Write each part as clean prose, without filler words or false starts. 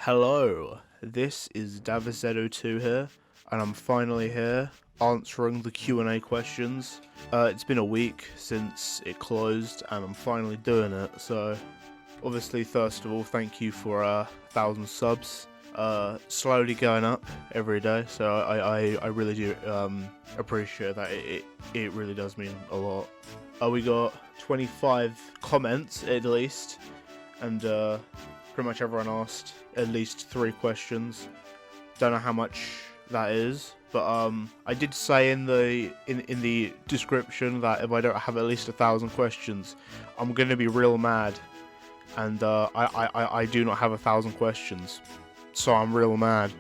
Hello, this is Davizetto2 here, and I'm finally here answering the Q&A questions. It's been a week since it closed, and I'm finally doing it, so obviously, first of all, thank you for 1,000 subs. Slowly going up every day, so I really do appreciate that. It really does mean a lot. We got 25 comments at least, and pretty much everyone asked at least 3 questions. Don't know how much that is, but I did say in the description that if I don't have at least 1,000 questions, I'm gonna be real mad, and I do not have 1,000 questions, so I'm real mad.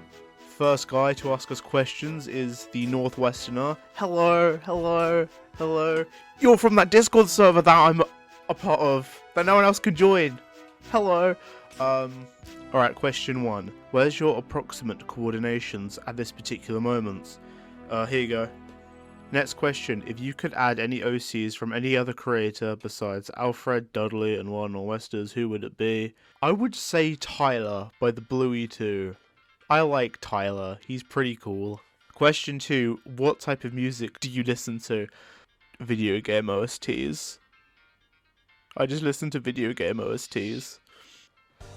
First guy to ask us questions is the Northwesterner. Hello, hello, hello. You're from that Discord server that I'm a part of, that no one else can join. Hello. Alright, question 1. Where's your approximate coordinations at this particular moment? Here you go. Next question. If you could add any OCs from any other creator besides Alfred, Dudley, and Wild Nor'Westers, who would it be? I would say Tyler by the Bluey 2. I like Tyler. He's pretty cool. Question 2. What type of music do you listen to? Video game OSTs. I just listen to video game OSTs.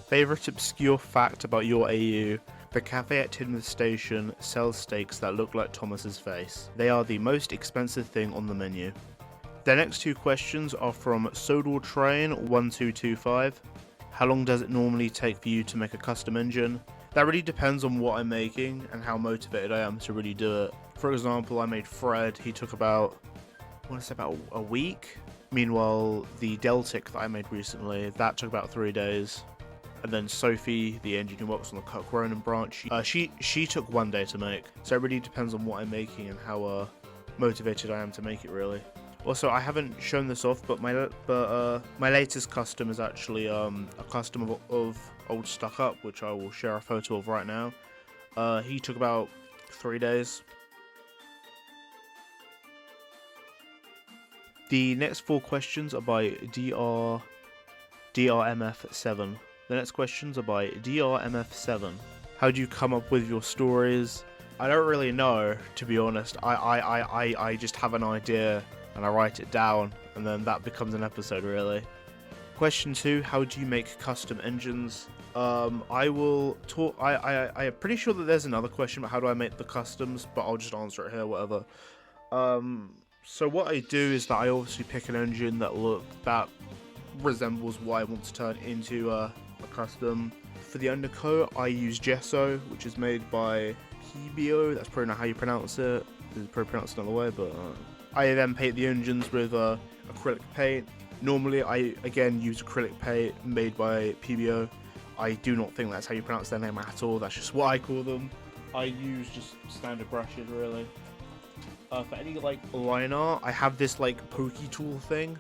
Favorite obscure fact about your AU? The cafe at Tidmouth Station sells steaks that look like Thomas's face. They are the most expensive thing on the menu. The next 2 questions are from Sudrain1225. How long does it normally take for you to make a custom engine? That really depends on what I'm making and how motivated I am to really do it. For example, I made Fred. He took about, I want to say about a week. Meanwhile, the Deltic that I made recently, that took about 3 days. And then Sophie, the engine who works on the Kirk Ronan branch, she took 1 day to make. So it really depends on what I'm making and how motivated I am to make it, really. Also, I haven't shown this off, but my latest custom is actually a custom of Old Stuck Up, which I will share a photo of right now. He took about 3 days. The next 4 questions are by DRMF7. The next questions are by DRMF7. How do you come up with your stories? I don't really know, to be honest. I just have an idea and I write it down, and then that becomes an episode, really. Question 2, how do you make custom engines? I will talk. I'm pretty sure that there's another question about how do I make the customs, but I'll just answer it here, whatever. So what I do is that I obviously pick an engine that resembles what I want to turn into a custom. For the undercoat, I use gesso, which is made by PBO. That's probably not how you pronounce it. It's probably pronounced another way, but I then paint the engines with acrylic paint. Normally, I again use acrylic paint made by PBO. I do not think that's how you pronounce their name at all. That's just what I call them. I use just standard brushes, really. For any line art, I have this pokey tool thing.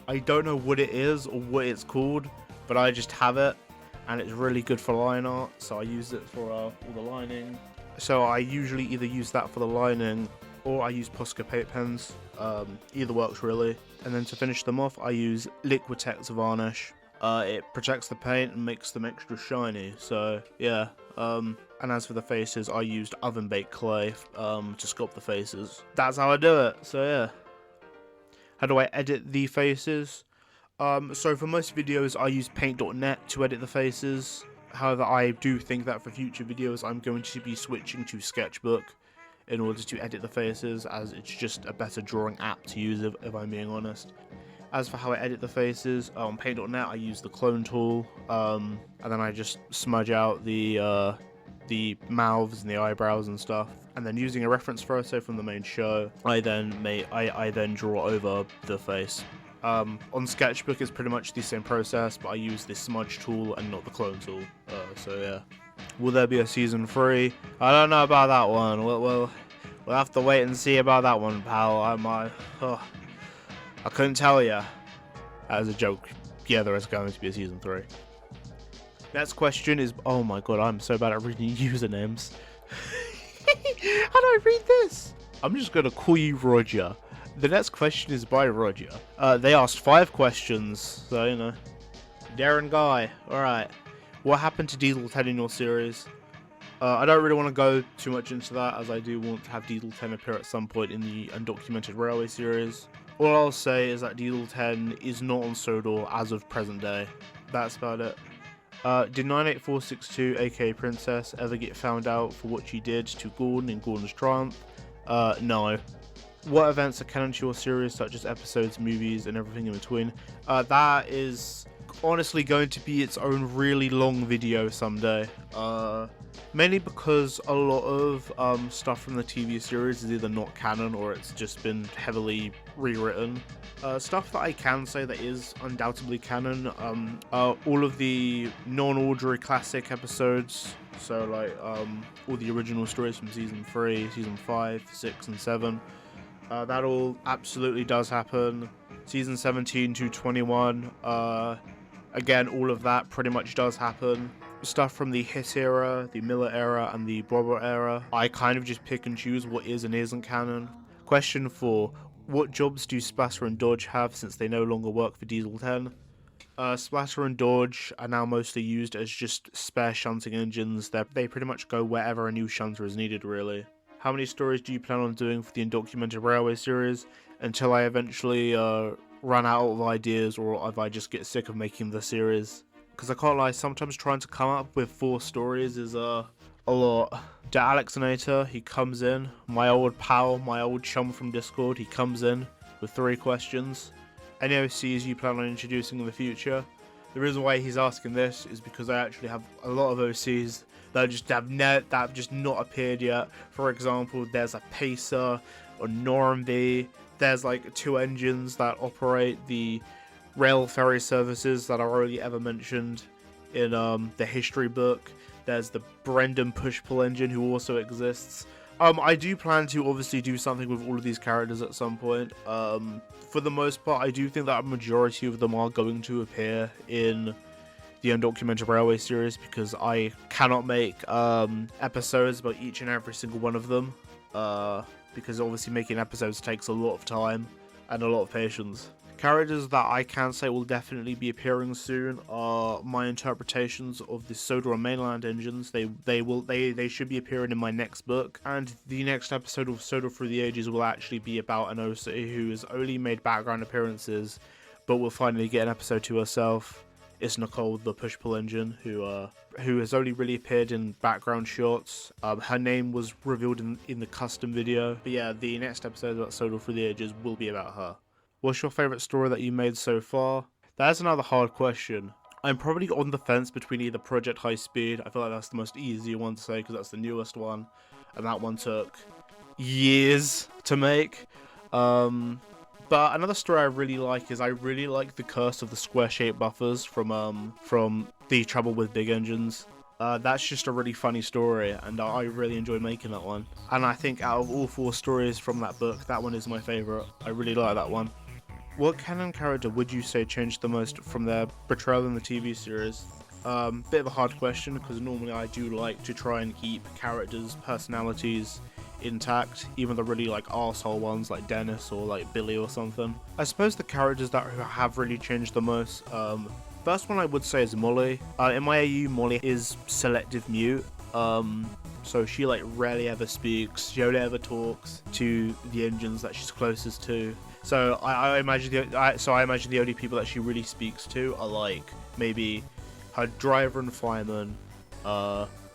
I don't know what it is or what it's called, but I just have it, and it's really good for line art, so I use it for all the lining. So I usually either use that for the lining, or I use Posca paint pens. Either works, really. And then to finish them off, I use Liquitex varnish. It protects the paint and makes them extra shiny, so yeah. And as for the faces, I used oven-baked clay to sculpt the faces. That's how I do it, so yeah. How do I edit the faces? So for most videos, I use paint.net to edit the faces. However, I do think that for future videos, I'm going to be switching to Sketchbook in order to edit the faces, as it's just a better drawing app to use, if I'm being honest. As for how I edit the faces, on paint.net, I use the clone tool, and then I just smudge out the mouths and the eyebrows and stuff. And then using a reference photo from the main show, I then draw over the face. On Sketchbook, it's pretty much the same process, but I use the smudge tool and not the clone tool. So yeah. Will there be a season 3? I don't know about that one. We'll have to wait and see about that one, pal. I couldn't tell ya. As a joke, yeah, there is going to be a season 3. Next question is, oh my god, I'm so bad at reading usernames. How do I read this? I'm just gonna call you Roger. The next question is by Roger. They asked 5 questions, so you know. Darren Guy, alright. What happened to Diesel 10 in your series? I don't really want to go too much into that, as I do want to have Diesel 10 appear at some point in the undocumented railway series. All I'll say is that Diesel 10 is not on Sodor as of present day. That's about it. Did 98462, aka Princess, ever get found out for what she did to Gordon in Gordon's Triumph? No. What events are canon to your series, such as episodes, movies, and everything in between? That is honestly going to be its own really long video someday. Mainly because a lot of stuff from the TV series is either not canon or it's just been heavily rewritten. Stuff that I can say that is undoubtedly canon, all of the non-orderly classic episodes, so like all the original stories from season 3, season 5, 6 and 7, that all absolutely does happen. Season 17 to 21, again, all of that pretty much does happen. Stuff from the Hit era, the Miller era, and the Brother era, I kind of just pick and choose what is and isn't canon. Question 4. What jobs do Splatter and Dodge have since they no longer work for Diesel 10? Splatter and Dodge are now mostly used as just spare shunting engines. They pretty much go wherever a new shunter is needed, really. How many stories do you plan on doing for the Undocumented Railway series until I eventually run out of ideas, or if I just get sick of making the series? Because I can't lie, sometimes trying to come up with 4 stories is a lot. The Alexinator, he comes in, my old pal, my old chum from Discord, he comes in with 3 questions. Any OCs you plan on introducing in the future? The reason why he's asking this is because I actually have a lot of OCs that have just not appeared yet. For example, there's a Pacer, a Normandy, there's like 2 engines that operate the rail ferry services that are only ever mentioned in the history book. There's the Brendan push-pull engine who also exists. I do plan to obviously do something with all of these characters at some point. For the most part, I do think that a majority of them are going to appear in the Undocumented Railway series, because I cannot make episodes about each and every single one of them, because obviously making episodes takes a lot of time and a lot of patience. Characters that I can say will definitely be appearing soon are my interpretations of the Sodor and mainland engines. They should be appearing in my next book, and the next episode of Sodor Through the Ages will actually be about an OC who has only made background appearances, but will finally get an episode to herself. It's Nicole, the push-pull engine, who has only really appeared in background shots. Her name was revealed in the custom video. But yeah, the next episode about Sodor Through the Ages will be about her. What's your favourite story that you made so far? That's another hard question. I'm probably on the fence between either Project High Speed. I feel like that's the most easy one to say because that's the newest one, and that one took years to make. But another story I really like is I really like The Curse of the Square-Shaped Buffers from The Trouble with Big Engines. That's just a really funny story, and I really enjoy making that one. And I think out of all 4 stories from that book, that one is my favourite. I really like that one. What canon character would you say changed the most from their portrayal in the TV series? Bit of a hard question, because normally I do like to try and keep characters' personalities intact, even the really like arsehole ones like Dennis or like Billy or something. I suppose the characters that have really changed the most, first one I would say is Molly. In my AU, Molly is selective mute, so she like rarely ever speaks, she only ever talks to the engines that she's closest to. So I imagine the only people that she really speaks to are like maybe her driver and fireman,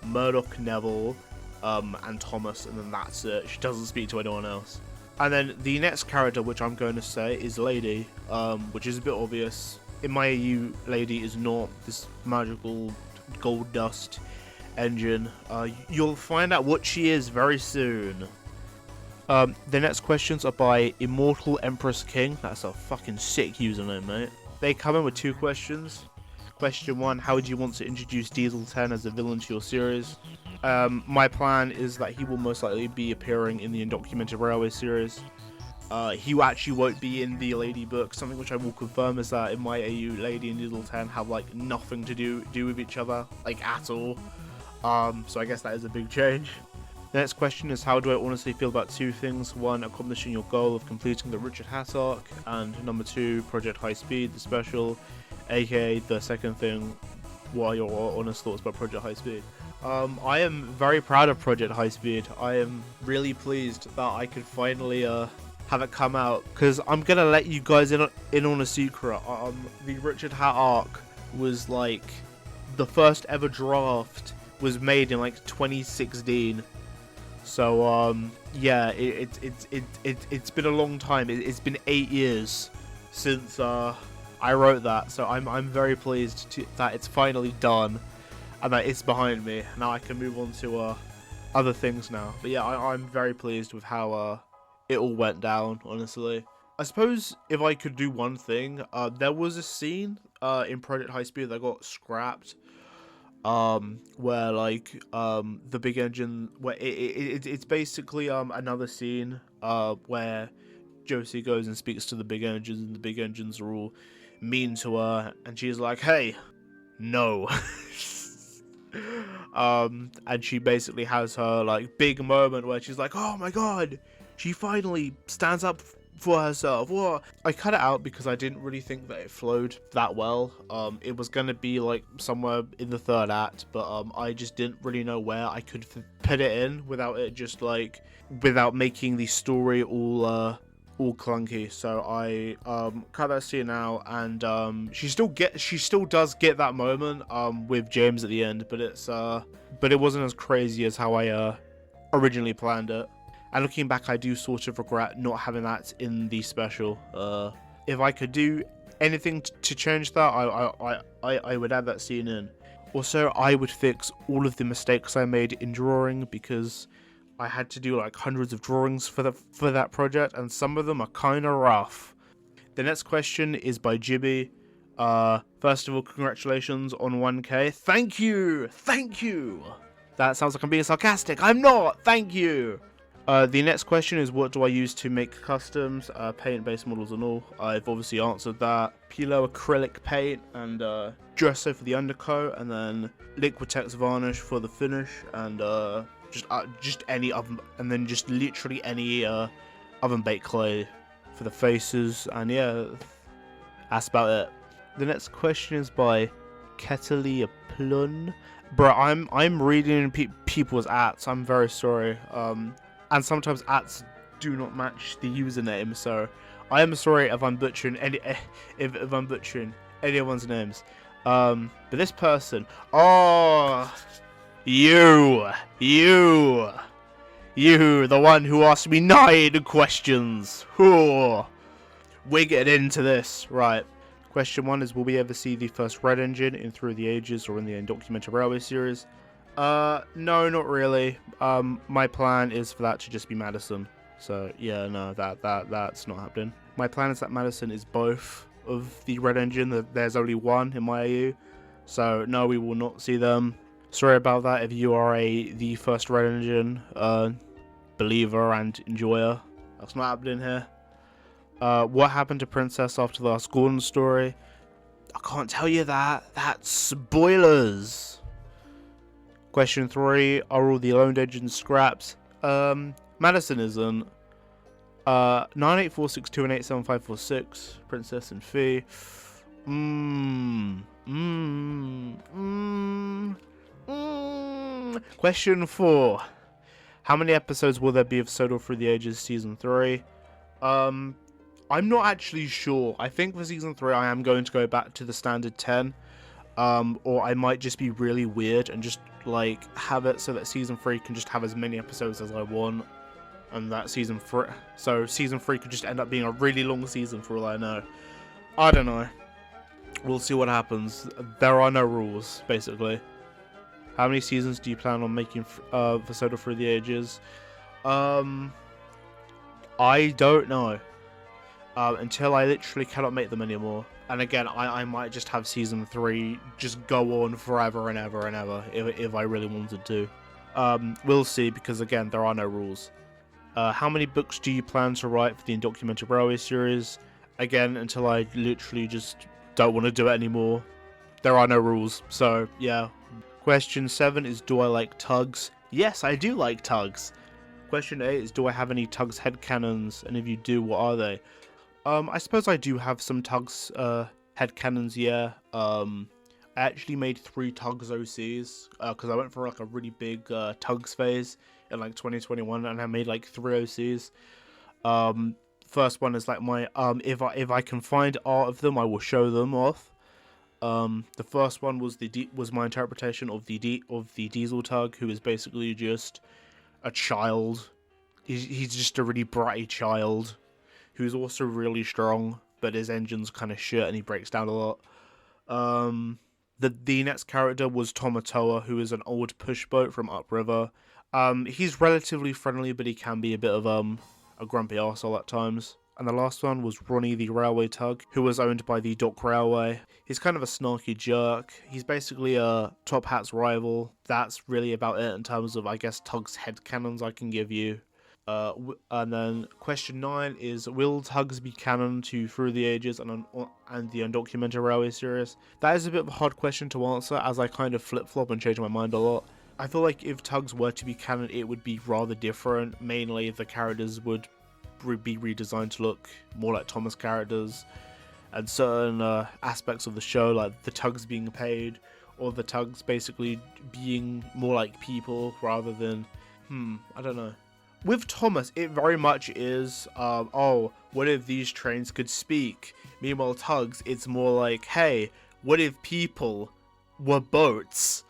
Murdoch, Neville, and Thomas, and then that's it. She doesn't speak to anyone else. And then the next character, which I'm going to say, is Lady, which is a bit obvious. In my AU, Lady is not this magical gold dust engine. You'll find out what she is very soon. The next questions are by Immortal Empress King. That's a fucking sick username, mate. They come in with 2 questions. Question 1, how would you want to introduce Diesel 10 as a villain to your series? My plan is that he will most likely be appearing in the Undocumented Railway series. He actually won't be in the Lady book. Something which I will confirm is that in my AU, Lady and Diesel 10 have like nothing to do with each other, like at all. So I guess that is a big change. The next question is, how do I honestly feel about 2 things? 1, accomplishing your goal of completing the Richard Hatt arc, and number 2, Project High Speed, the special, aka the second thing, what are your honest thoughts about Project High Speed? I am very proud of Project High Speed. I am really pleased that I could finally have it come out, because I'm gonna let you guys in on a secret. The Richard Hat arc was like the first ever draft was made in like 2016. So yeah, it's been a long time. It's been 8 years since I wrote that. So I'm very pleased that it's finally done and that it's behind me. Now I can move on to other things now. But yeah, I'm very pleased with how it all went down, honestly. I suppose if I could do one thing, there was a scene in Project High Speed that got scrapped, where like the big engine, where it's basically another scene where Josie goes and speaks to the big engines, and the big engines are all mean to her, and she's like, "Hey, no." And she basically has her like big moment where she's like, "Oh my god, she finally stands up for herself." Whoa. I cut it out because I didn't really think that it flowed that well. It was gonna be like somewhere in the third act, but I just didn't really know where I could put it in without it just like, without making the story all clunky. So I cut that scene out, and she still does get that moment with James at the end, but it wasn't as crazy as how I originally planned it. And looking back, I do sort of regret not having that in the special. If I could do anything to change that, I would add that scene in. Also, I would fix all of the mistakes I made in drawing, because I had to do like hundreds of drawings for that project, and some of them are kind of rough. The next question is by Jibby. First of all, congratulations on 1K. Thank you! Thank you! That sounds like I'm being sarcastic. I'm not! Thank you! The next question is, what do I use to make customs, paint-based models and all? I've obviously answered that. Pilo acrylic paint and gesso for the undercoat, and then Liquitex varnish for the finish, and just any oven, and then just literally any oven baked clay for the faces, and yeah, that's about it. The next question is by Ketelia Plun. Bro, I'm reading people's ats. I'm very sorry. And sometimes ats do not match the username, so I am sorry if I'm butchering if I'm butchering anyone's names. But this person, you, the one who asked me 9 questions. We're getting into this, right? Question 1 is, will we ever see the first red engine in Through the Ages or in the Undocumented Railway series? No, not really. My plan is for that to just be Madison. So yeah, no, that's not happening. My plan is that Madison is both of the red engine. That there's only one in my AU. So no, we will not see them. Sorry about that if you are the first red engine believer and enjoyer. That's not happening here. What happened to Princess after the last Gordon story? I can't tell you that. That's spoilers. Question 3, are all the loaned engines scraps? Madison isn't. 98462 and 87546, Princess and Fee. Question 4, how many episodes will there be of Sodor Through the Ages Season 3? I'm not actually sure. I think for Season 3 I am going to go back to the standard 10. Or I might just be really weird and just like have it so that Season 3 can just have as many episodes as I want, and that Season 3 could just end up being a really long season for all I know. I don't know. We'll see what happens. There are no rules, basically. How many seasons do you plan on making for Sodor Through the Ages? I don't know. Until I literally cannot make them anymore. And again, I might just have Season 3 just go on forever and ever and ever if I really wanted to. We'll see, because again, there are no rules. How many books do you plan to write for the Undocumented Railway series? Again, until I literally just don't want to do it anymore. There are no rules, so yeah. Question 7 is, do I like tugs? Yes, I do like tugs. Question 8 is, do I have any tugs headcanons? And if you do, what are they? I suppose I do have some tugs headcanons, yeah. I actually made 3 Tugs OCs, because I went for like a really big Tugs phase in like 2021, and I made like 3 OCs. First one is like my if I can find art of them, I will show them off. The first one was was my interpretation of the Diesel Tug, who is basically just a child. He's just a really bratty child who's also really strong, but his engine's kind of shit and he breaks down a lot. The next character was Tomatoa, who is an old push boat from upriver. He's relatively friendly, but he can be a bit of a grumpy arsehole at times. And the last one was Ronnie the Railway Tug, who was owned by the Dock Railway. He's kind of a snarky jerk. He's basically a Top Hat's rival. That's really about it in terms of, I guess, Tug's headcanons I can give you. And then question 9 is, will Tugs be canon to Through the Ages and the Undocumented Railway series? That is a bit of a hard question to answer, as I kind of flip-flop and change my mind a lot. I feel like if Tugs were to be canon, it would be rather different. Mainly, the characters would be redesigned to look more like Thomas characters, and certain aspects of the show, like the Tugs being paid, or the Tugs basically being more like people rather than, I don't know. With Thomas, it very much is, oh, what if these trains could speak? Meanwhile, Tugs, it's more like, hey, what if people were boats?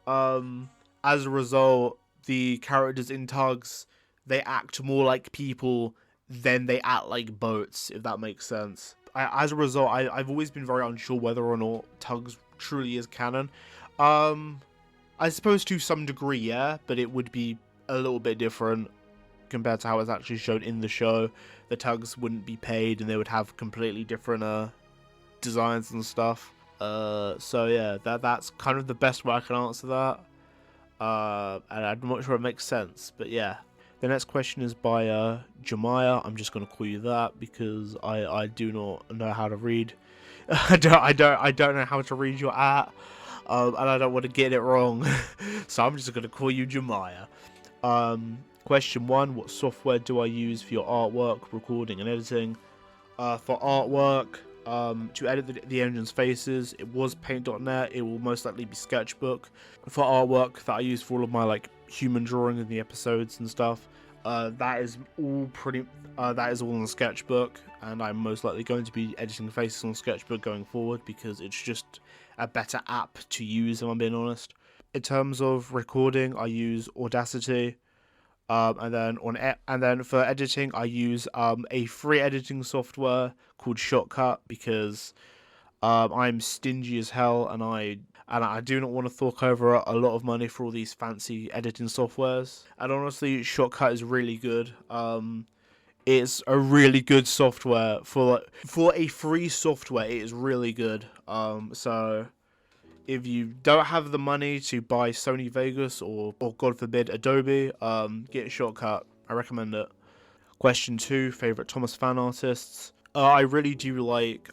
As a result, the characters in Tugs, they act more like people than they act like boats, if that makes sense. As a result, I've always been very unsure whether or not Tugs truly is canon. I suppose to some degree, yeah, but it would be a little bit different compared to how it's actually shown in the show. The Tugs wouldn't be paid, and they would have completely different designs and stuff. So yeah, that's kind of the best way I can answer that. And I'm not sure it makes sense, but yeah. The next question is by Jemiah. I'm just gonna call you that because I do not know how to read. I don't know how to read your art, and I don't want to get it wrong, so I'm just gonna call you Jemiah. Question 1: what software do I use for your artwork, recording, and editing? For artwork, to edit the engine's faces, it was Paint.net. It will most likely be Sketchbook. For artwork that I use for all of my like human drawing in the episodes and stuff, that is all in Sketchbook, and I'm most likely going to be editing faces on Sketchbook going forward because it's just a better app to use, if I'm being honest. In terms of recording, I use Audacity. And then for editing, I use a free editing software called Shortcut because I'm stingy as hell, and I do not want to fork over a lot of money for all these fancy editing softwares. And honestly, Shortcut is really good. It's a really good software for a free software. It is really good. So if you don't have the money to buy Sony Vegas or God forbid Adobe, get Shortcut. I recommend it. Question 2: favorite Thomas fan artists. I really do like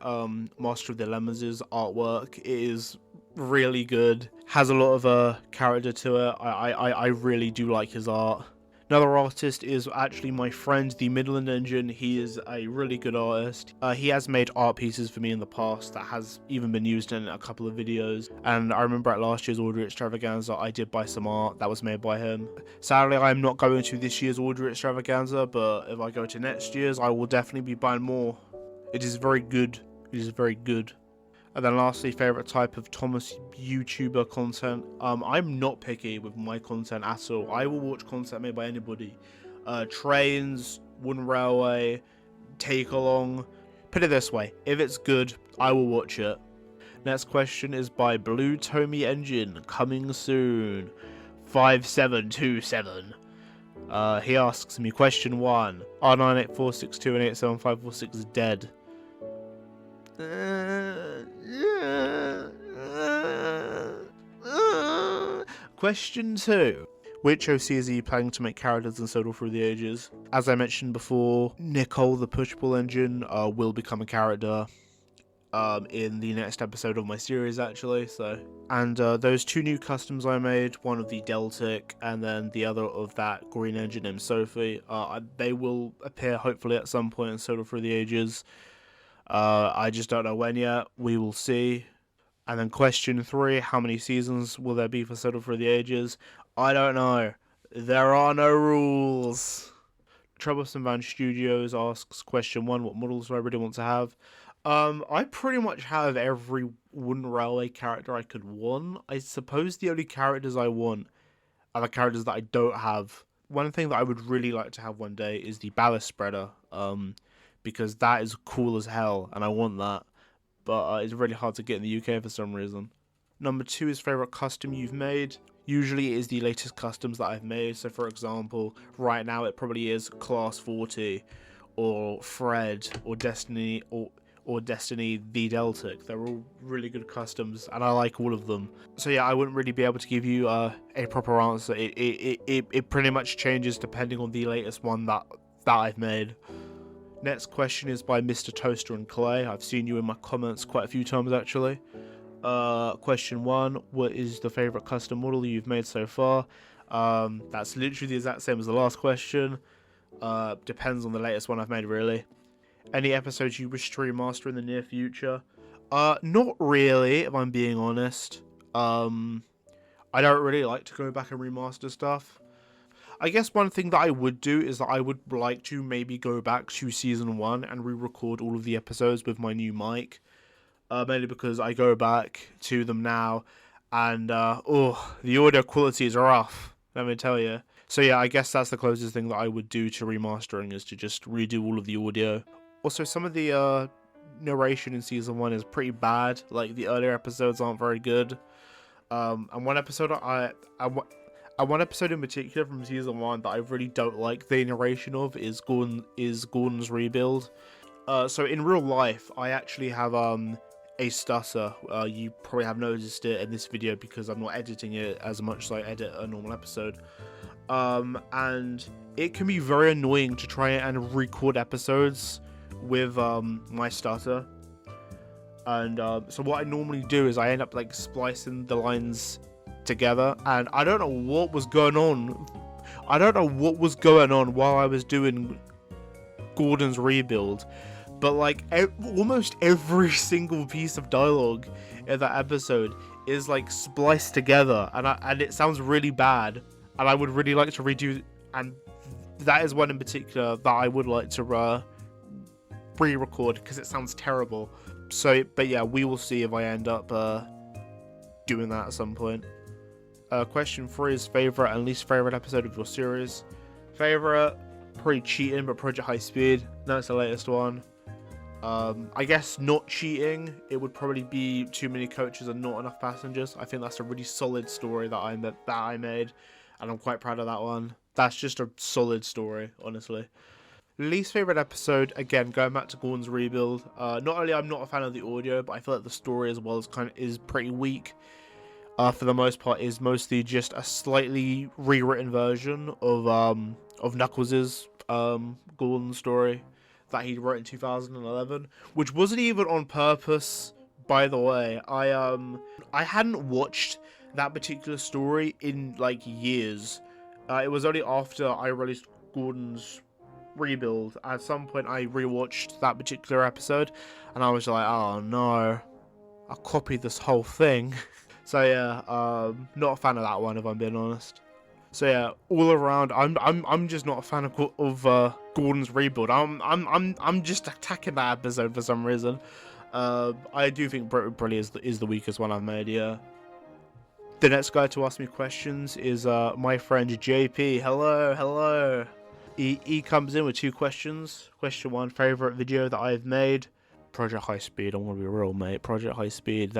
Master of the Lemons' artwork. It is really good. Has a lot of character to it. I really do like his art. Another artist is actually my friend, the Midland Engine. He is a really good artist. He has made art pieces for me in the past that has even been used in a couple of videos. And I remember at last year's Order Extravaganza, I did buy some art that was made by him. Sadly, I'm not going to this year's Order Extravaganza, but if I go to next year's, I will definitely be buying more. It is very good. It is very good. And then lastly, favorite type of Thomas YouTuber content. I'm not picky with my content at all. I will watch content made by anybody. Trains, Wooden Railway, Take Along. Put it this way, if it's good, I will watch it. Next question is by Blue Tommy Engine, coming soon. 5727. He asks me, question 1: are 98462 and 87546 dead? Question 2: which OCs are you planning to make characters in Solo Through the Ages? As I mentioned before, Nicole the Pushball Engine will become a character in the next episode of my series, actually. And those 2 new customs I made, one of the Deltic and then the other of that green engine named Sophie, they will appear hopefully at some point in Solo Through the Ages. I just don't know when yet. We will see. And then question 3, how many seasons will there be for Settle for the Ages? I don't know. There are no rules. Troublesome Van Studios asks question 1, what models do I really want to have? I pretty much have every Wooden Railway character I could want. I suppose the only characters I want are the characters that I don't have. One thing that I would really like to have one day is the Ballast Spreader, because that is cool as hell, and I want that. But it's really hard to get in the UK for some reason. Number 2 is favourite custom you've made. Usually it is the latest customs that I've made. So for example, right now it probably is Class 40, or Fred, or Destiny, or Destiny the Deltic. They're all really good customs, and I like all of them. So yeah, I wouldn't really be able to give you a proper answer. It pretty much changes depending on the latest one that I've made. Next question is by Mr. Toaster and Clay. I've seen you in my comments quite a few times actually. Question 1, what is the favourite custom model you've made so far? That's literally the exact same as the last question. Depends on the latest one I've made really. Any episodes you wish to remaster in the near future? Not really, if I'm being honest. I don't really like to go back and remaster stuff. I guess one thing that I would do is that I would like to maybe go back to season 1 and re-record all of the episodes with my new mic. Mainly because I go back to them now and the audio quality is rough, let me tell you. So yeah, I guess that's the closest thing that I would do to remastering, is to just redo all of the audio. Also, some of the narration in season 1 is pretty bad. Like, the earlier episodes aren't very good. And one episode one episode in particular from season 1 that I really don't like the narration of is Gordon's rebuild. So in real life, I actually have a stutter. You probably have noticed it in this video because I'm not editing it as much as I edit a normal episode. And it can be very annoying to try and record episodes with my stutter. And so what I normally do is I end up like splicing the lines together, and I don't know what was going on. I don't know what was going on while I was doing Gordon's rebuild, but like almost every single piece of dialogue in that episode is like spliced together, and it sounds really bad, and I would really like to redo, and that is one in particular that I would like to re-record because it sounds terrible. So, but yeah, we will see if I end up doing that at some point. Question 3 is favourite and least favourite episode of your series. Favourite, pretty cheating, but Project High Speed. That's the latest one. I guess not cheating, it would probably be Too Many Coaches and Not Enough Passengers. I think that's a really solid story that I made, and I'm quite proud of that one. That's just a solid story, honestly. Least favourite episode, again, going back to Gordon's rebuild. Not only I'm not a fan of the audio, but I feel like the story as well is pretty weak. For the most part, is mostly just a slightly rewritten version of Knuckles' Gordon story that he wrote in 2011, which wasn't even on purpose, by the way. I hadn't watched that particular story in like years. It was only after I released Gordon's rebuild. At some point, I rewatched that particular episode, and I was like, "Oh no, I copied this whole thing." So yeah, not a fan of that one, if I'm being honest. So yeah, all around, I'm just not a fan of Gordon's rebuild. I'm just attacking that episode for some reason. I do think Brilly is the weakest one I've made. Yeah. The next guy to ask me questions is my friend JP. Hello. He comes in with 2 questions. Question 1, favorite video that I've made. Project High Speed. I'm gonna be real, mate. Project High Speed.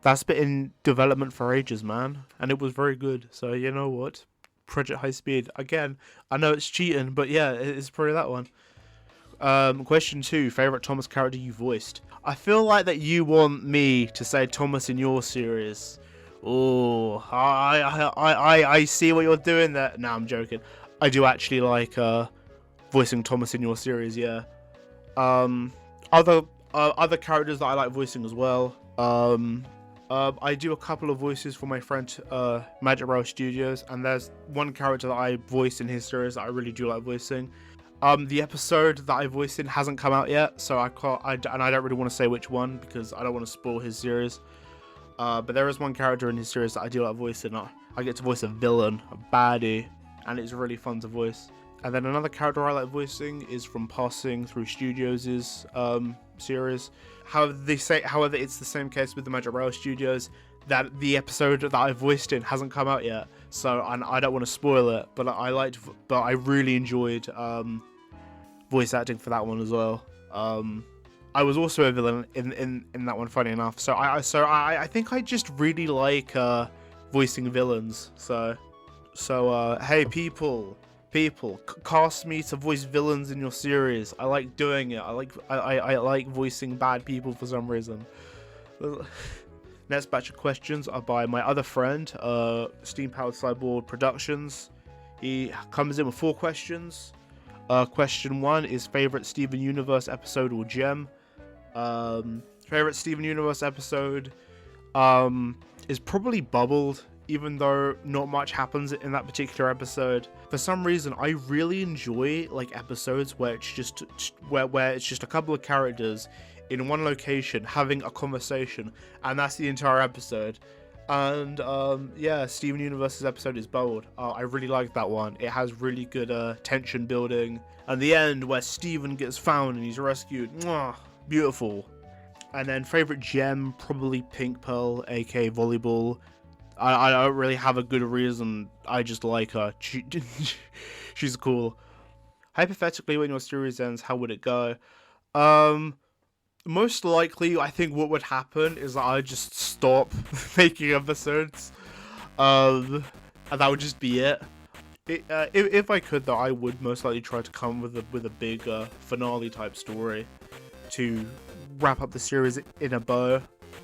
That's been in development for ages, man, and it was very good. So you know what, Project High Speed. Again, I know it's cheating, but yeah, it's probably that one. Question 2, favorite Thomas character you voiced. I feel like that you want me to say Thomas in your series. Oh, I see what you're doing there. Nah, I'm joking. I do actually like voicing Thomas in your series. Yeah. Other characters that I like voicing as well. I do a couple of voices for my friend Magic Rail Studios, and there's one character that I voiced in his series that I really do like voicing. The episode that I voiced in hasn't come out yet, so I don't really want to say which one because I don't want to spoil his series. But there is one character in his series that I do like voicing. I get to voice a villain, a baddie, and it's really fun to voice. And then another character I like voicing is from Passing Through Studios' series. However, it's the same case with the Magic Rail Studios, that the episode that I voiced in hasn't come out yet. So I don't want to spoil it, but I really enjoyed voice acting for that one as well. I was also a villain in that one, funny enough. So I think I just really like voicing villains. So hey people, cast me to voice villains in your series. I like doing it. I like voicing bad people for some reason. Next batch of questions are by my other friend, Steam Powered Cyborg Productions. He comes in with 4 questions. Question 1 is favorite Steven Universe episode or gem. Favorite Steven Universe episode is probably Bubbled, even though not much happens in that particular episode. For some reason, I really enjoy like episodes where it's just where it's just a couple of characters in one location having a conversation, and that's the entire episode. And yeah, Steven Universe's episode is Bubbled. I really like that one. It has really good tension building, and the end where Steven gets found and he's rescued. Mwah, beautiful. And then favorite gem, probably Pink Pearl, aka Volleyball. I don't really have a good reason. I just like her. She's cool. Hypothetically, when your series ends, how would it go? Most likely, I think what would happen is that I'd just stop making episodes. And that would just be it. If I could, though, I would most likely try to come with a big finale type story to wrap up the series in a bow.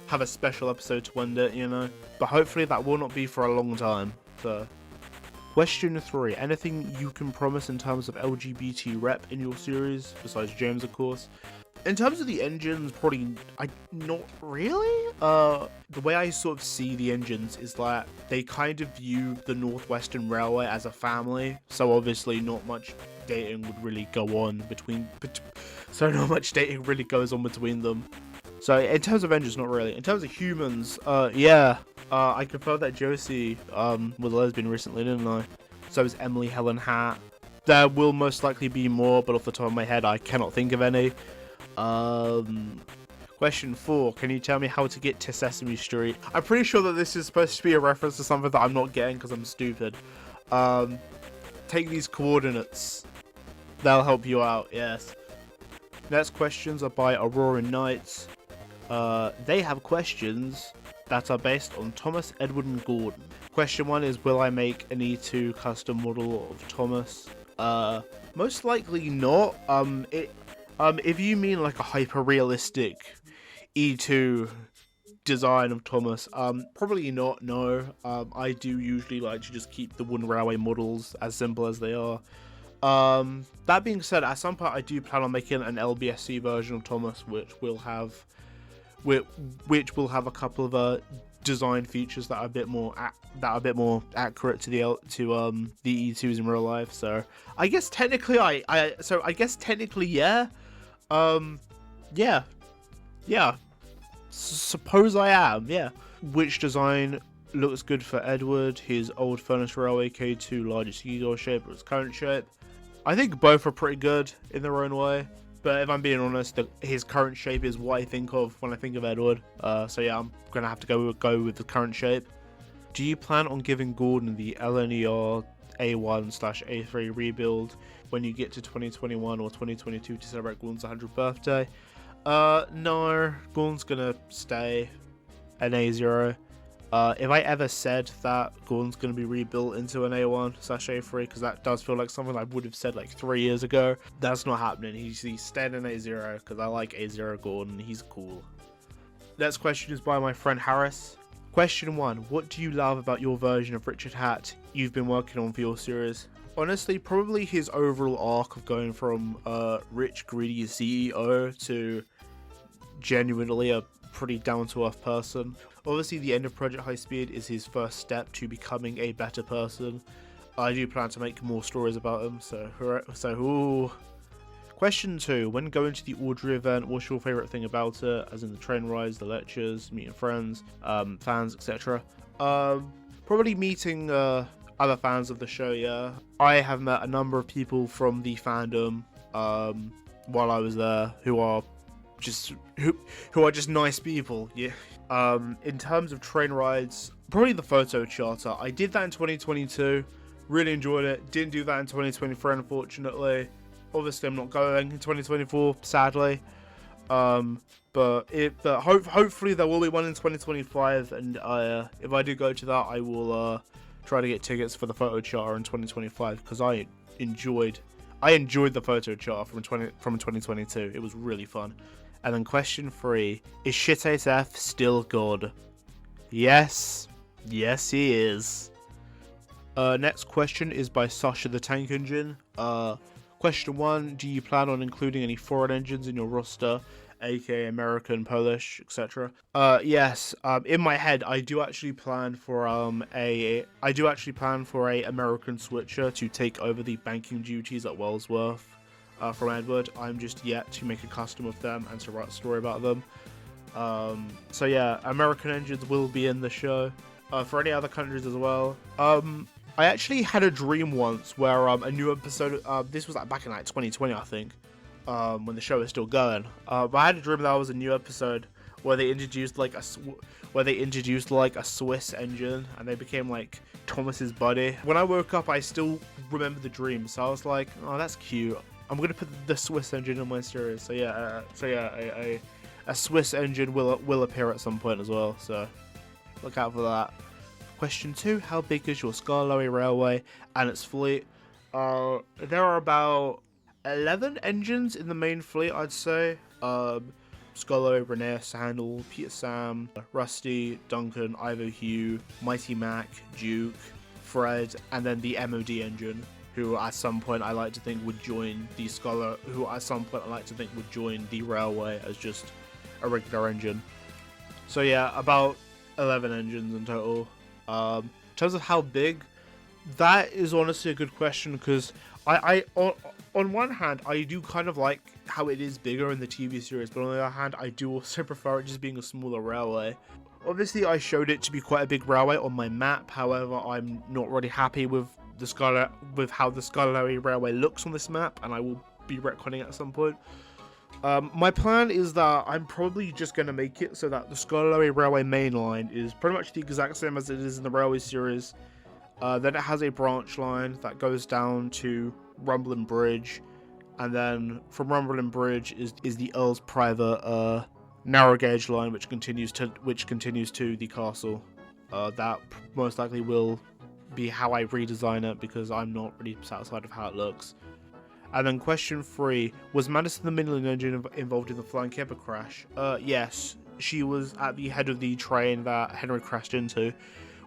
Have a special episode to end it, you know. But hopefully that will not be for a long time. So, question 3: anything you can promise in terms of LGBT rep in your series, besides James, of course? In terms of the engines, probably not really. The way I sort of see the engines is that they kind of view the Northwestern Railway as a family. So obviously, not much dating would really go on between. So not much dating really goes on between them. So in terms of engines, not really. In terms of humans, yeah, I confirmed that Josie was a lesbian recently, didn't I? So is Emily Helen Hatt. There will most likely be more, but off the top of my head, I cannot think of any. Question 4: can you tell me how to get to Sesame Street? I'm pretty sure that this is supposed to be a reference to something that I'm not getting because I'm stupid. Take these coordinates. They'll help you out, yes. Next questions are by Aurora Knights. They have questions that are based on Thomas, Edward, and Gordon. Question 1 is, will I make an E2 custom model of Thomas? Most likely not. If you mean like a hyper-realistic E2 design of Thomas, probably not, no. I do usually like to just keep the wooden railway models as simple as they are. That being said, at some point I do plan on making an LBSC version of Thomas, which will have a couple of design features that are a bit more accurate to the E2s in real life. So I guess technically yeah. Yeah. Suppose I am, yeah. Which design looks good for Edward? His old furnace railway K2 largest ego shape or his current shape? I think both are pretty good in their own way. But if I'm being honest, his current shape is what I think of when I think of Edward. So yeah, I'm gonna have to go with the current shape. Do you plan on giving Gordon the LNER A1/A3 rebuild when you get to 2021 or 2022 to celebrate Gordon's 100th birthday? No, Gordon's gonna stay an A0. If I ever said that Gordon's going to be rebuilt into an A1/A3, because that does feel like something I would have said like 3 years ago, that's not happening. He's staying in A0 because I like A0 Gordon. He's cool. Next question is by my friend Harris. Question 1: what do you love about your version of Richard Hatt you've been working on for your series? Honestly, probably his overall arc of going from rich, greedy CEO to genuinely a pretty down-to-earth person. Obviously, the end of Project High Speed is his first step to becoming a better person. I do plan to make more stories about him, so ooh. Question 2. When going to the Audrey event, what's your favourite thing about it? As in the train rides, the lectures, meeting friends, fans, etc. Probably meeting other fans of the show, yeah. I have met a number of people from the fandom while I was there who are just nice people, yeah. In terms of train rides, probably the photo charter. I did that in 2022, really enjoyed it. Didn't do that in 2023, unfortunately. Obviously, I'm not going in 2024, sadly. But hopefully there will be one in 2025, and if I do go to that, I will try to get tickets for the photo charter in 2025 because I enjoyed the photo charter from 2022. It was really fun. And then question 3: is Shit8F still God? Yes, he is. Next question is by Sasha the Tank Engine. Question 1: do you plan on including any foreign engines in your roster, aka American, Polish, etc.? Yes. In my head, I do actually plan for a American switcher to take over the banking duties at Wellsworth from Edward. I'm just yet to make a custom of them and to write a story about them. So yeah, American engines will be in the show. For any other countries as well. I actually had a dream once where a new episode. This was like back in like 2020, I think, when the show was still going. But I had a dream that was a new episode where they introduced like a Swiss engine, and they became like Thomas's buddy. When I woke up, I still remember the dream, so I was like, "Oh, that's cute. I'm gonna put the Swiss engine in my series." So yeah, a Swiss engine will appear at some point as well. So look out for that. Question 2: how big is your Skarloey Railway and its fleet? There are about 11 engines in the main fleet, I'd say. Skarloey, Renee, Sandal, Peter Sam, Rusty, Duncan, Ivo Hugh, Mighty Mac, Duke, Fred, and then the MOD engine, who at some point I like to think would join the railway as just a regular engine. So yeah, about 11 engines in total. In terms of how big, that is honestly a good question, because I on one hand I do kind of like how it is bigger in the TV series, but on the other hand I do also prefer it just being a smaller railway. Obviously I showed it to be quite a big railway on my map, however I'm not really happy with how the Skarloey Railway looks on this map, and I will be retconning it at some point. My plan is that I'm probably just going to make it so that the Skarloey Railway main line is pretty much the exact same as it is in the Railway series. Then it has a branch line that goes down to Rumblin' Bridge, and then from Rumblin' Bridge is the Earl's private narrow gauge line, which continues to the castle. That most likely will be how I redesign it, because I'm not really satisfied with how it looks. And then question 3: was Madison the Midland engine involved in the flying Kipper crash? Yes, she was at the head of the train that Henry crashed into,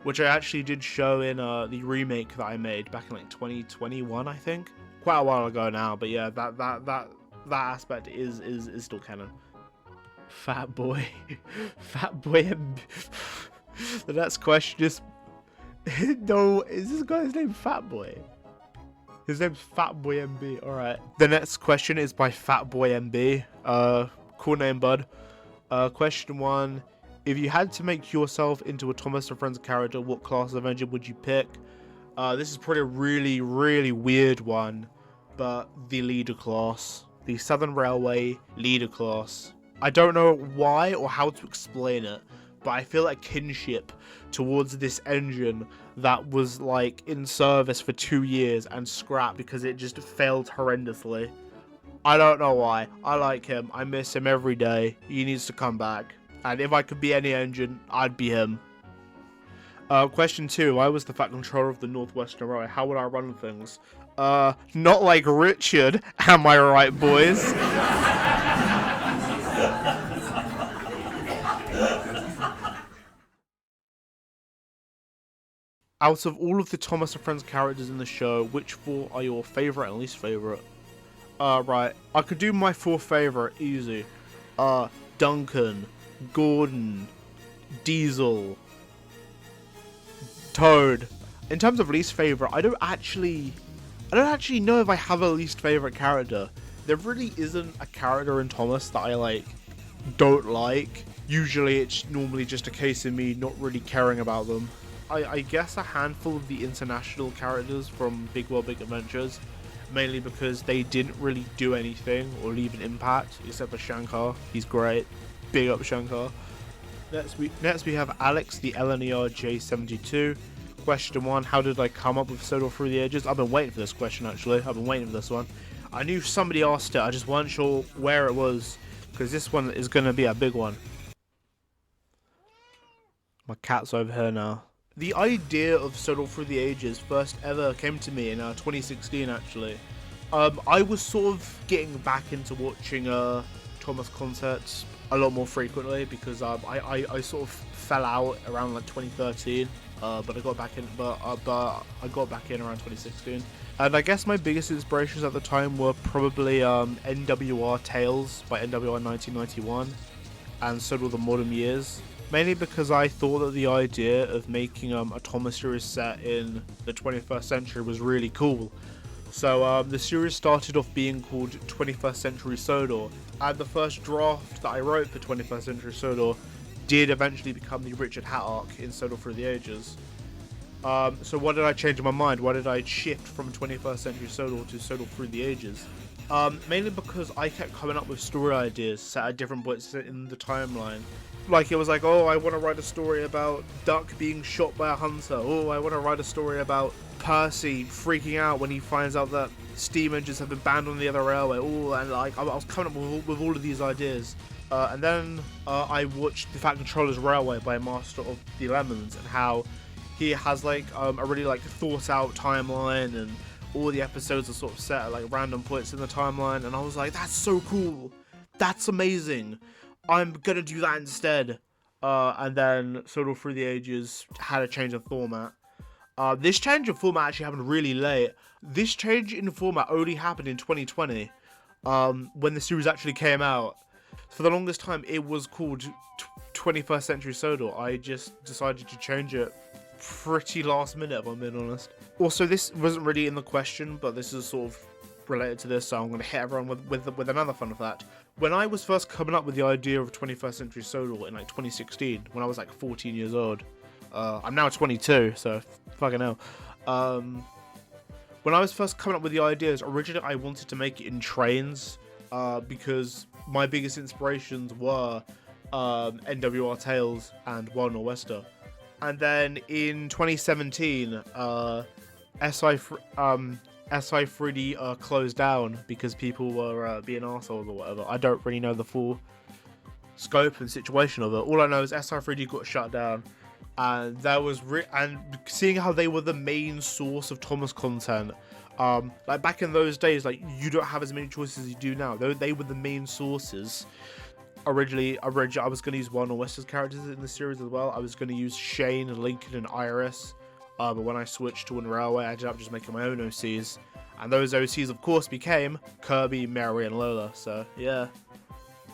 which I actually did show in the remake that I made back in like 2021, I think. Quite a while ago now, but yeah, that aspect is still canon. Fat boy. The next question is no, is this guy's name Fat Boy? His name's Fat Boy MB. Alright. The next question is by Fat Boy MB. Cool name, bud. Question 1: if you had to make yourself into a Thomas and Friends character, what class of engine would you pick? This is probably a really, really weird one, but the leader class. The Southern Railway leader class. I don't know why or how to explain it, but I feel like kinship towards this engine that was like in service for 2 years and scrapped because it just failed horrendously. I don't know why. I like him. I miss him every day. He needs to come back. And if I could be any engine, I'd be him. Question 2: if I was the Fat Controller of the Northwestern Railway, how would I run things? Not like Richard. Am I right, boys? Out of all of the Thomas and Friends characters in the show, which 4 are your favourite and least favourite? Right. I could do my 4 favourite easy. Duncan, Gordon, Diesel, Toad. In terms of least favourite, I don't actually know if I have a least favourite character. there really isn't a character in Thomas that I like don't like. Usually it's normally just a case of me not really caring about them. I guess a handful of the international characters from Big World Big Adventures, mainly because they didn't really do anything or leave an impact, except for Shankar. He's great. Big up Shankar. Next we have Alex, the LNERJ72. Question 1, how did I come up with Sodor Through the Ages? I've been waiting for this question, actually. I've been waiting for this one. I knew somebody asked it, I just wasn't sure where it was, because this one is going to be a big one. My cat's over here now. The idea of Sodor Through the Ages first ever came to me in 2016, actually. I was sort of getting back into watching Thomas concerts a lot more frequently, because I sort of fell out around like 2013, but I got back in. But I got back in around 2016, and I guess my biggest inspirations at the time were probably NWR Tales by NWR 1991, and sort of the Modern Years. Mainly because I thought that the idea of making a Thomas series set in the 21st century was really cool. So the series started off being called 21st Century Sodor, and the first draft that I wrote for 21st Century Sodor did eventually become the Richard Hatt arc in Sodor Through the Ages. So why did I change my mind? Why did I shift from 21st Century Sodor to Sodor Through the Ages? Mainly because I kept coming up with story ideas set at different points in the timeline. Like, it was like, oh, I want to write a story about Duck being shot by a hunter. Oh, I want to write a story about Percy freaking out when he finds out that steam engines have been banned on the other railway. Oh, and like, I was coming up with all of these ideas. And then I watched The Fat Controller's Railway by Master of the Lemons, and how he has like a really like thought out timeline, and all the episodes are sort of set at like random points in the timeline. And I was like, that's so cool. That's amazing. I'm gonna do that instead. And then Sodor Through the Ages had a change of format. This change of format actually happened really late. This change in format only happened in 2020, when the series actually came out. For the longest time, it was called 21st Century Sodor. I just decided to change it pretty last minute, if I'm being honest. Also, this wasn't really in the question, but this is sort of related to this, so I'm going to hit everyone with another fun fact. When I was first coming up with the idea of 21st Century Sodor in like 2016, when I was like 14 years old, I'm now 22, so fucking hell. When I was first coming up with the ideas, originally I wanted to make it in trains, because my biggest inspirations were NWR Tales and Wild Nor'Wester. And then in 2017, SI3D closed down because people were being arseholes or whatever. I don't really know the full scope and situation of it. All I know is SI3D got shut down, and that was and seeing how they were the main source of Thomas content. Like back in those days, like you don't have as many choices as you do now. They were the main sources. Originally, I was going to use Wild Nor'Wester's characters in the series as well. I was going to use Shane, Lincoln, and Iris. But when I switched to Unrailway, I ended up just making my own OCs. And those OCs, of course, became Kirby, Mary, and Lola. So, yeah.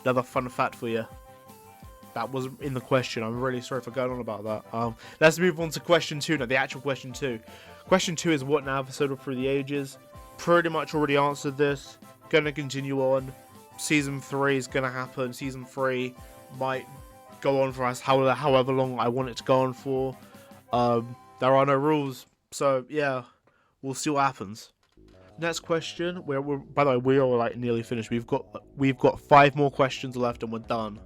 Another fun fact for you. That wasn't in the question. I'm really sorry for going on about that. Let's move on to question 2. No, the actual question 2. Question 2 is what now for Sodor Through the Ages? Pretty much already answered this. Gonna continue on. Season 3 is gonna happen. Season 3 might go on for us however long I want it to go on for. There are no rules, so yeah, we'll see what happens. Next question. By the way, we are like nearly finished. We've got 5 more questions left and we're done,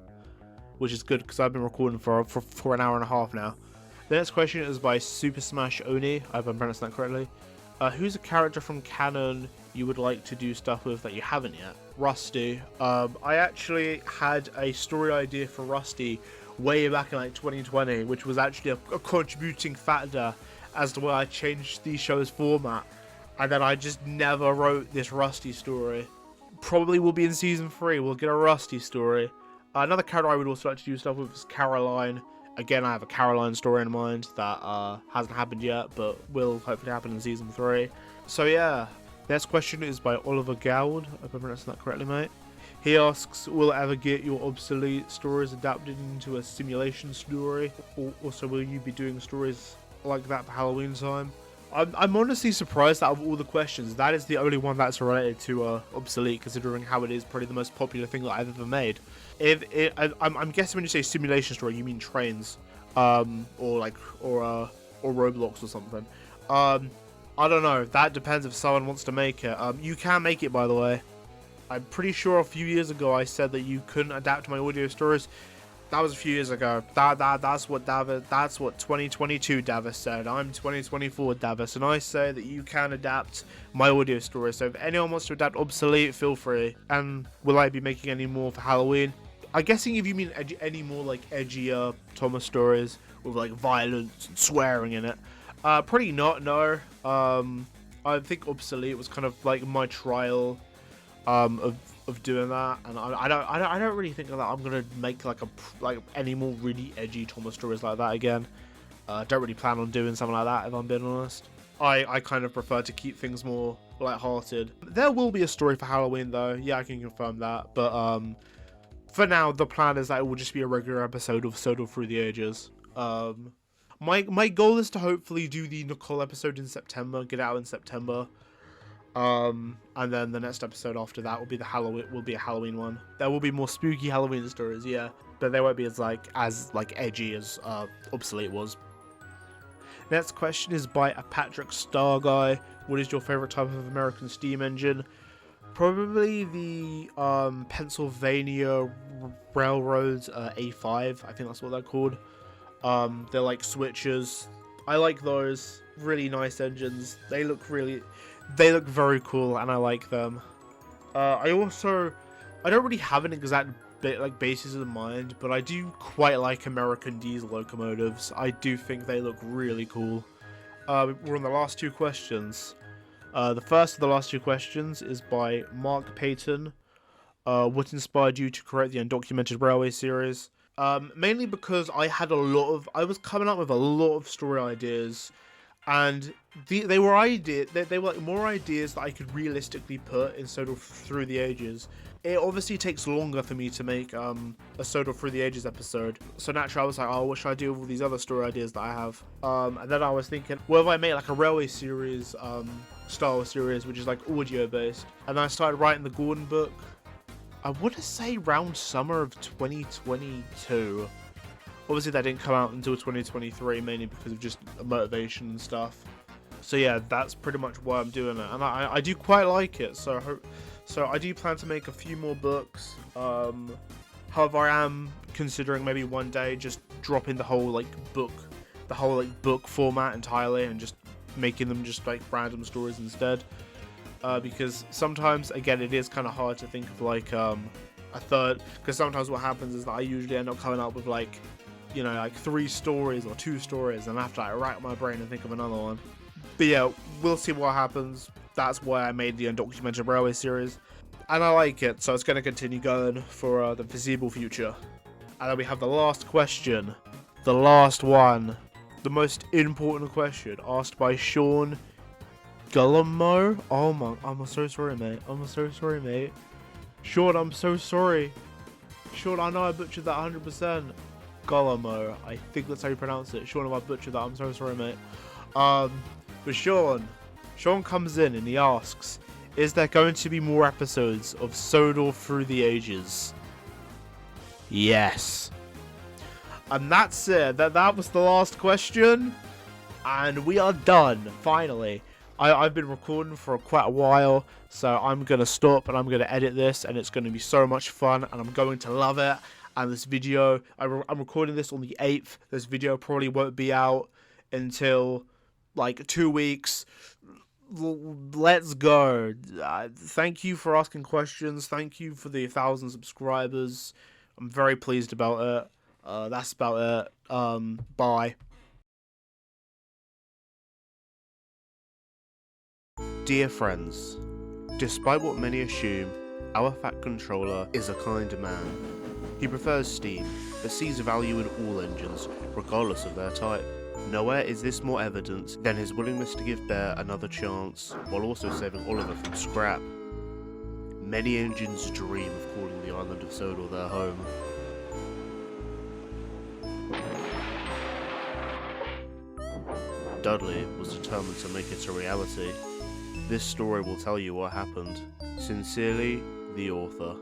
which is good because I've been recording for an hour and a half now. The next question is by Super Smash Oni. I hope I'm pronouncing that correctly. Who's a character from canon you would like to do stuff with that you haven't yet? Rusty. I actually had a story idea for Rusty way back in like 2020, which was actually a contributing factor as to why I changed the show's format, and then I just never wrote this Rusty story. Probably will be in season 3. We'll get a Rusty story. Another character I would also like to do stuff with is Caroline. Again, I have a Caroline story in mind that hasn't happened yet, but will hopefully happen in season 3. So yeah, next question is by Oliver Gowd. I hope I'm pronouncing that correctly, mate. He asks, will it ever get your obsolete stories adapted into a simulation story? Or also, will you be doing stories like that for Halloween time? I'm honestly surprised that out of all the questions, that is the only one that's related to obsolete, considering how it is probably the most popular thing that I've ever made. I'm guessing when you say simulation story, you mean trains, or Roblox or something. I don't know. That depends if someone wants to make it. You can make it, by the way. I'm pretty sure a few years ago I said that you couldn't adapt my audio stories. That was a few years ago. That's what 2022 Davis said. I'm 2024 Davis, and I say that you can adapt my audio stories. So if anyone wants to adapt obsolete, feel free. And will I be making any more for Halloween? I'm guessing if you mean any more like edgier Thomas stories with like violence and swearing in it. Pretty not, no. I think obsolete was kind of like my trial of doing that, and I don't really think that I'm gonna make like any more really edgy Thomas stories like that again. Don't really plan on doing something like that, if I'm being honest. I kind of prefer to keep things more light-hearted. There will be a story for Halloween though, yeah, I can confirm that, but for now the plan is that it will just be a regular episode of Sodor Through the Ages. My goal is to hopefully do the Nicole episode in September, get it out in September. And then the next episode after that will be a Halloween one. There will be more spooky Halloween stories, yeah, but they won't be as edgy as obsolete was. Next question is by a Patrick Star Guy. What is your favorite type of American steam engine? Probably the Pennsylvania Railroads A5. I think that's what they're called. They're like switchers. I like those. Really nice engines. They look very cool, and I like them. I don't really have an exact basis in mind, but I do quite like American diesel locomotives. I do think they look really cool. We're on the last two questions. The first of the last two questions is by Mark Payton. What inspired you to create the Undocumented Railway series? Mainly because I was coming up with a lot of story ideas, and they were like more ideas that I could realistically put in Sodor Through the Ages. It obviously takes longer for me to make a Sodor Through the Ages episode, so naturally I was like, oh, what should I do with all these other story ideas that I have? And then I was thinking, what if I made like a railway series, style series, which is like audio based? And then I started writing the Gordon book. I want to say around summer of 2022. Obviously that didn't come out until 2023, mainly because of just motivation and stuff. So yeah, that's pretty much why I'm doing it, and I do quite like it. So I do plan to make a few more books. However, I am considering maybe one day just dropping the whole book format entirely and just making them just like random stories instead. Because sometimes, again, it is kind of hard to think of like a third. Because sometimes what happens is that I usually end up coming up with like 3 stories or 2 stories, and I have to rack my brain and think of another one. But yeah, we'll see what happens. That's why I made the Undocumented Railway series, and I like it, so it's going to continue going for the foreseeable future. And then we have the last question, the last one, the most important question, asked by Sean Gullamo. Oh my, I'm so sorry, mate. Sean, I'm so sorry. Sean, I know I butchered that 100%. Gullamo, I think that's how you pronounce it. Sean, if I butchered that, I'm so sorry, mate. But Sean comes in and he asks, is there going to be more episodes of Sodor Through the Ages? Yes. And that's it. That was the last question. And we are done, finally. I've been recording for quite a while, so I'm going to stop and I'm going to edit this, and it's going to be so much fun, and I'm going to love it. And this video, I'm recording this on the 8th. This video probably won't be out until like 2 weeks. Let's go. Thank you for asking questions. Thank you for the 1,000 subscribers. I'm very pleased about it. That's about it. Bye. Dear friends, despite what many assume, our Fat Controller is a kind man. He prefers steam, but sees value in all engines, regardless of their type. Nowhere is this more evident than his willingness to give Bear another chance, while also saving Oliver from scrap. Many engines dream of calling the island of Sodor their home. Dudley was determined to make it a reality. This story will tell you what happened. Sincerely, the author.